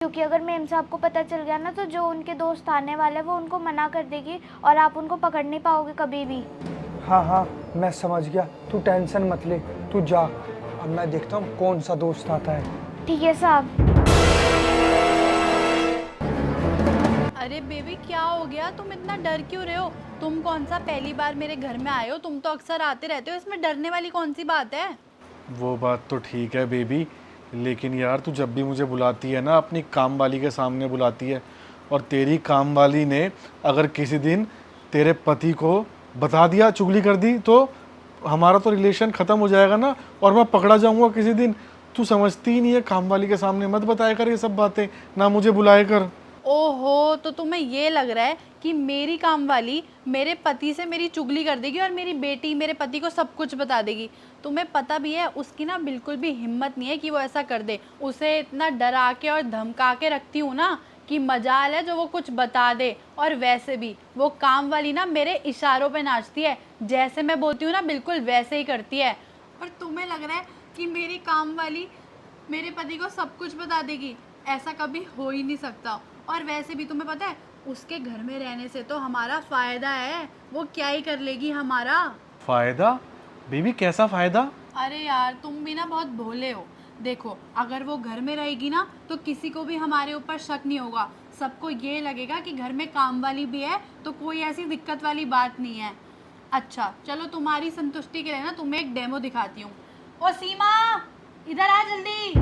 क्योंकि अगर मेम साहब को पता चल गया ना तो जो उनके दोस्त आने वाले वो उनको मना कर देगी और आप उनको पकड़ नहीं पाओगे कभी भी। हाँ हाँ, मैं समझ गया, तू टेंशन मत ले, तू जा। अब मैं देखता हूँ कौन सा दोस्त आता है। ठीक है साहब। अरे बेबी क्या हो गया, तुम इतना डर क्यों रहे हो? तुम कौन सा पहली बार मेरे घर में आए हो? तुम तो अक्सर आते रहते हो, इसमें डरने वाली कौन सी बात है? वो बात तो ठीक है बेबी, लेकिन यार तू जब भी मुझे बुलाती है ना अपनी काम वाली के सामने बुलाती है, और तेरी काम वाली ने अगर किसी दिन तेरे पति को बता दिया, चुगली कर दी, तो हमारा तो रिलेशन ख़त्म हो जाएगा ना, और मैं पकड़ा जाऊंगा किसी दिन। तू समझती ही नहीं है, काम वाली के सामने मत बताया कर ये सब बातें, ना मुझे बुलाया कर। ओहो, तो तुम्हें ये लग रहा है कि मेरी काम वाली मेरे पति से मेरी चुगली कर देगी और मेरी बेटी मेरे पति को सब कुछ बता देगी। तुम्हें पता भी है उसकी ना बिल्कुल भी हिम्मत नहीं है कि वो ऐसा कर दे। उसे इतना डरा के और धमका के रखती हूँ ना कि मजाल है जो वो कुछ बता दे। और वैसे भी वो काम वाली ना मेरे इशारों पे नाचती है, जैसे मैं बोलती हूँ ना बिल्कुल वैसे ही करती है। और तुम्हें लग रहा है कि मेरी काम वाली मेरे पति को सब कुछ बता देगी? ऐसा कभी हो ही नहीं सकता। और वैसे भी तुम्हें पता है उसके घर में रहने से तो हमारा फ़ायदा है, वो क्या ही कर लेगी हमारा। फ़ायदा? बेबी कैसा फ़ायदा? अरे यार तुम भी ना बहुत भोले हो। देखो अगर वो घर में रहेगी ना तो किसी को भी हमारे ऊपर शक नहीं होगा, सबको ये लगेगा कि घर में काम वाली भी है, तो कोई ऐसी दिक्कत वाली बात नहीं है। अच्छा चलो तुम्हारी संतुष्टि के लिए ना तुम्हें एक डेमो दिखाती हूँ। ओ सीमा, इधर आ जल्दी।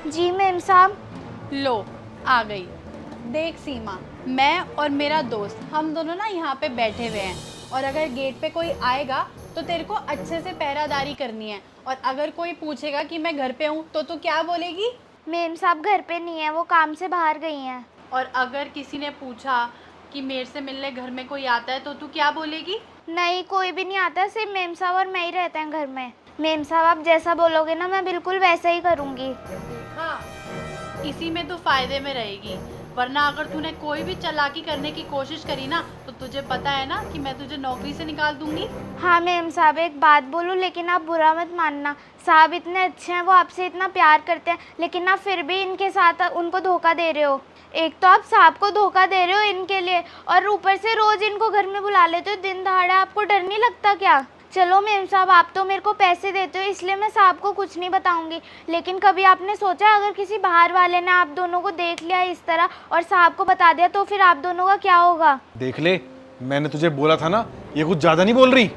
जी मेम साहब। लो आ गई। देख सीमा, मैं और मेरा दोस्त हम दोनों ना यहाँ पे बैठे हुए हैं, और अगर गेट पे कोई आएगा तो तेरे को अच्छे से पहरादारी करनी है। और अगर कोई पूछेगा कि मैं घर पे हूँ तो तू क्या बोलेगी? मेम साहब घर पे नहीं है, वो काम से बाहर गई हैं। और अगर किसी ने पूछा कि मेरे से मिलने घर में कोई आता है तो तू क्या बोलेगी? नहीं, कोई भी नहीं आता, सिर्फ मेम साहब और मैं ही रहते हैं घर में। मेम साहब आप जैसा बोलोगे ना मैं बिल्कुल वैसा ही करूँगी। हाँ, इसी में तो फ़ायदे में रहेगी, वरना अगर तूने कोई भी चालाकी करने की कोशिश करी ना तो तुझे पता है ना कि मैं तुझे नौकरी से निकाल दूंगी। हाँ मेम साहब, एक बात बोलूँ लेकिन आप बुरा मत मानना। साहब इतने अच्छे हैं, वो आपसे इतना प्यार करते हैं, लेकिन आप फिर भी इनके साथ उनको धोखा दे रहे हो। एक तो आप साहब को धोखा दे रहे हो इनके लिए, और ऊपर से रोज़ इनको घर में बुला लेते हो दिन दहाड़ा। आपको डर नहीं लगता क्या? चलो मेम साहब आप तो मेरे को पैसे देते हो इसलिए मैं साहब को कुछ नहीं बताऊंगी, लेकिन कभी आपने सोचा अगर किसी बाहर वाले ने आप दोनों को देख लिया इस तरह और साहब को बता दिया तो फिर आप दोनों का क्या होगा? देख ले, मैंने तुझे बोला था ना, ये कुछ ज़्यादा नहीं बोल रही?